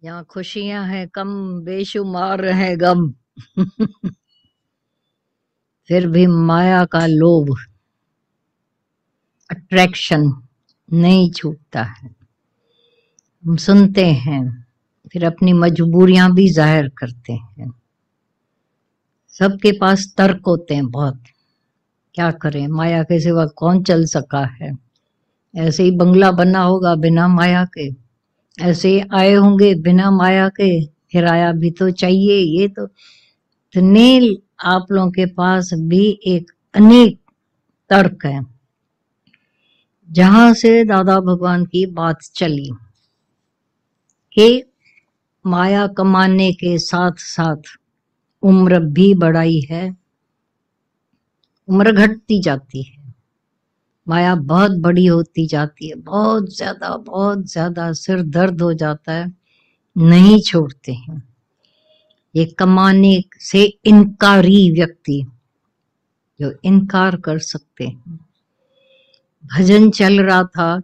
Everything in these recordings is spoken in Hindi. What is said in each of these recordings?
यहाँ खुशियां हैं कम, बेशुमार है गम। फिर भी माया का लोभ, अट्रैक्शन नहीं छूटता है। हम सुनते हैं, फिर अपनी मजबूरियां भी जाहिर करते हैं। सबके पास तर्क होते हैं बहुत, क्या करें, माया के सिवा कौन चल सका है। ऐसे ही बंगला बना होगा बिना माया के, ऐसे ही आए होंगे बिना माया के, किराया भी तो चाहिए। ये तो इतने आप लोगों के पास भी एक अनेक तर्क है। जहां से दादा भगवान की बात चली कि माया कमाने के साथ साथ उम्र भी बढ़ाई है, उम्र घटती जाती है, माया बहुत बड़ी होती जाती है, बहुत ज्यादा सिर दर्द हो जाता है, नहीं छोड़ते हैं। ये कमाने से इनकारी व्यक्ति जो इनकार कर सकते हैं। भजन चल रहा था,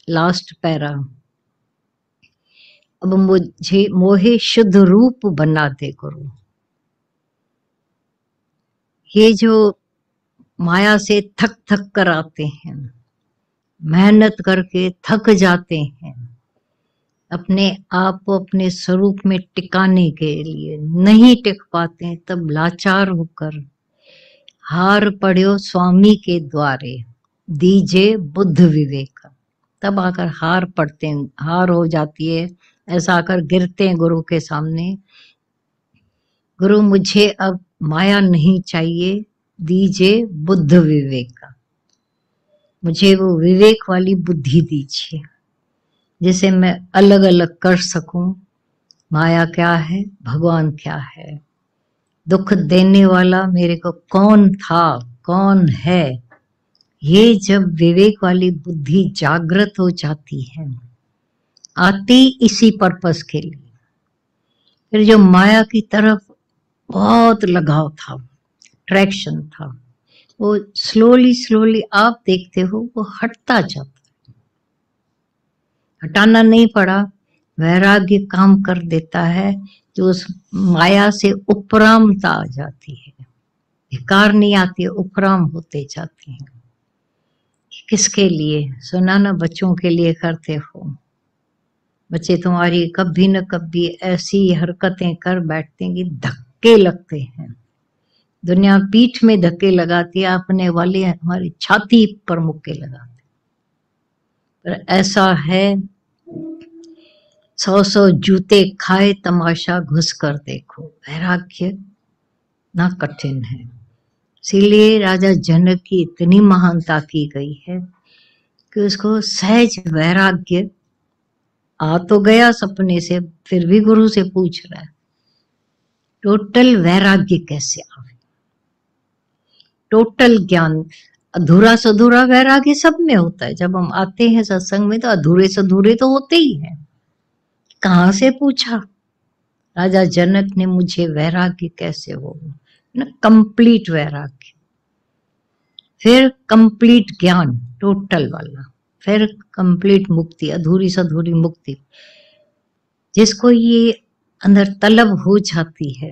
लास्ट पैरा, अब मुझे मोहे शुद्ध रूप बना दे गुरु। ये जो माया से थक थक कर आते हैं, मेहनत करके थक जाते हैं, अपने आप को अपने स्वरूप में टिकाने के लिए नहीं टिक पाते, तब लाचार होकर हार पड़ो स्वामी के द्वारे, दीजे बुद्ध विवेक। तब आकर हार पड़ते हैं, हार हो जाती है, ऐसा आकर गिरते हैं गुरु के सामने। गुरु मुझे अब माया नहीं चाहिए, दीजिए बुद्ध विवेक का, मुझे वो विवेक वाली बुद्धि दीजिए जिसे मैं अलग अलग कर सकूं, माया क्या है, भगवान क्या है, दुख देने वाला मेरे को कौन था, कौन है। ये जब विवेक वाली बुद्धि जागृत हो जाती है, आती इसी पर्पस के लिए। फिर जो माया की तरफ बहुत लगाव था, अट्रैक्शन था, वो स्लोली स्लोली आप देखते हो वो हटता जाता। हटाना नहीं पड़ा, वैराग्य काम कर देता है, जो उस माया से उपरामता आ जाती है, धिकार नहीं आती है, उपराम होते जाते हैं। किसके लिए? सुना ना, बच्चों के लिए करते हो। बच्चे तुम्हारी कभी न कभी ऐसी हरकतें कर बैठते हैं कि धक्के लगते हैं। दुनिया पीठ में धक्के लगाती है, अपने वाले हमारी छाती पर मुक्के लगाते। पर ऐसा है, 100 जूते खाए तमाशा घुस कर देखो। वैराग्य ना कठिन है, इसीलिए राजा जनक की इतनी महानता की गई है कि उसको सहज वैराग्य आ तो गया सपने से, फिर भी गुरु से पूछ रहा है टोटल वैराग्य कैसे आवे, टोटल ज्ञान। अधूरा सधूरा वैराग्य सब में होता है, जब हम आते हैं सत्संग में तो अधूरे सधूरे तो होते ही हैं। कहाँ से पूछा राजा जनक ने, मुझे वैराग्य कैसे हो ना, कंप्लीट वैराग्य, फिर कंप्लीट ज्ञान टोटल वाला, फिर कंप्लीट मुक्ति, अधूरी सधूरी मुक्ति। जिसको ये अंदर तलब हो जाती है,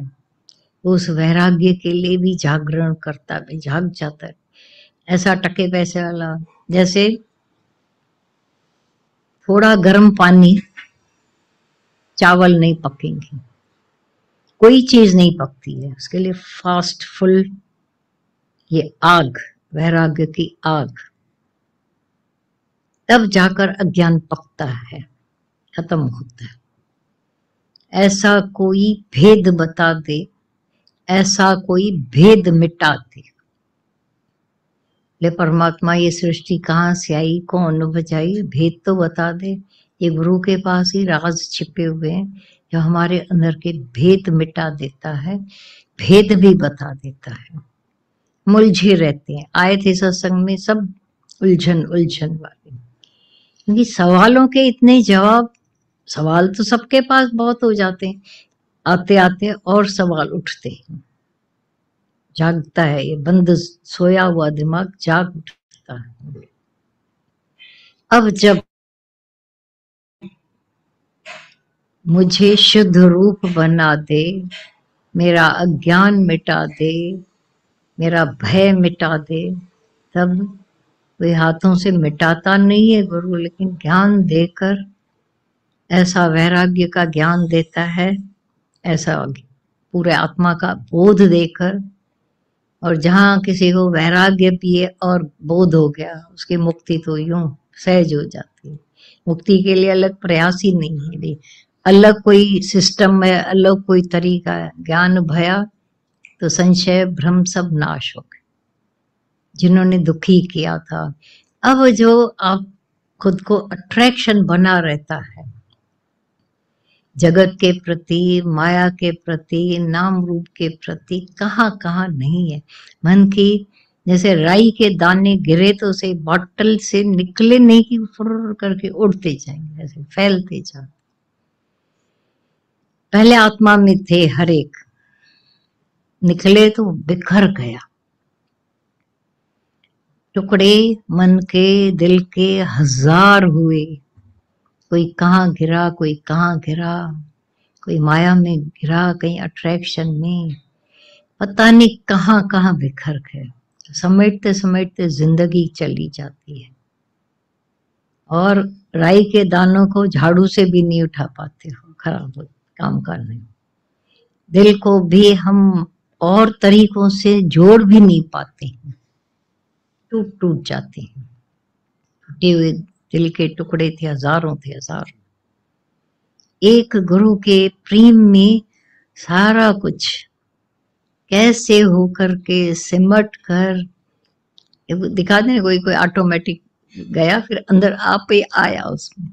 उस वैराग्य के लिए भी जागरण करता है, जाग जाता है। ऐसा टके पैसे वाला, जैसे थोड़ा गर्म पानी, चावल नहीं पकेंगे, कोई चीज नहीं पकती है, उसके लिए फास्ट फुल ये आग, वैराग्य की आग, तब जाकर अज्ञान पकता है, खत्म होता है। ऐसा कोई भेद बता दे, ऐसा कोई भेद मिटा दे। ले परमात्मा ये सृष्टि कहाँ से आई, कौन बचाई, भेद तो बता दे। ये गुरु के पास ही राज छिपे हुए हैं, जो हमारे अंदर के भेद मिटा देता है, भेद भी बता देता है। मुलझे रहते हैं, आए थे सत्संग में सब उलझन उलझन वाले, क्योंकि सवालों के इतने जवाब, सवाल तो सबके पास बहुत हो जाते हैं, आते आते और सवाल उठते हैं। जागता है ये बंद सोया हुआ दिमाग, जाग उठता है। अब जब मुझे शुद्ध रूप बना दे, मेरा अज्ञान मिटा दे, मेरा भय मिटा दे। तब कोई हाथों से मिटाता नहीं है गुरु, लेकिन ज्ञान देकर ऐसा वैराग्य का ज्ञान देता है, ऐसा पूरे आत्मा का बोध देकर। और जहाँ किसी को वैराग्य पिए और बोध हो गया, उसकी मुक्ति तो यूं सहज हो जाती है। मुक्ति के लिए अलग प्रयास ही नहीं है भी, अलग कोई सिस्टम है, अलग कोई तरीका है। ज्ञान भया तो संशय भ्रम सब नाश हो गए, जिन्होंने दुखी किया था। अब जो आप खुद को अट्रैक्शन बना रहता है जगत के प्रति, माया के प्रति, नाम रूप के प्रति, कहाँ कहाँ नहीं है मन की। जैसे राई के दाने गिरे तो उसे बॉटल से निकले नहीं कि फुर करके उड़ते जाएंगे, ऐसे फैलते जाए। पहले आत्मा में थे हर एक, निकले तो बिखर गया। टुकड़े मन के, दिल के हजार हुए, कोई कहाँ गिरा, कोई कहाँ गिरा, कोई माया में गिरा, कहीं अट्रैक्शन में, पता नहीं कहाँ कहाँ बिखर गए। समेटते समेटते जिंदगी चली जाती है। और राई के दानों को झाड़ू से भी नहीं उठा पाते हो, खराब हो काम का नहीं। दिल को भी हम और तरीकों से जोड़ भी नहीं पाते हैं, टूट टूट जाते हैं। टूटे हुए दिल के टुकड़े थे, हजारों थे, हजार। एक गुरु के प्रेम में सारा कुछ कैसे होकर के सिमट कर दिखा दें। कोई कोई ऑटोमेटिक गया, फिर अंदर आप ही आया उसमें।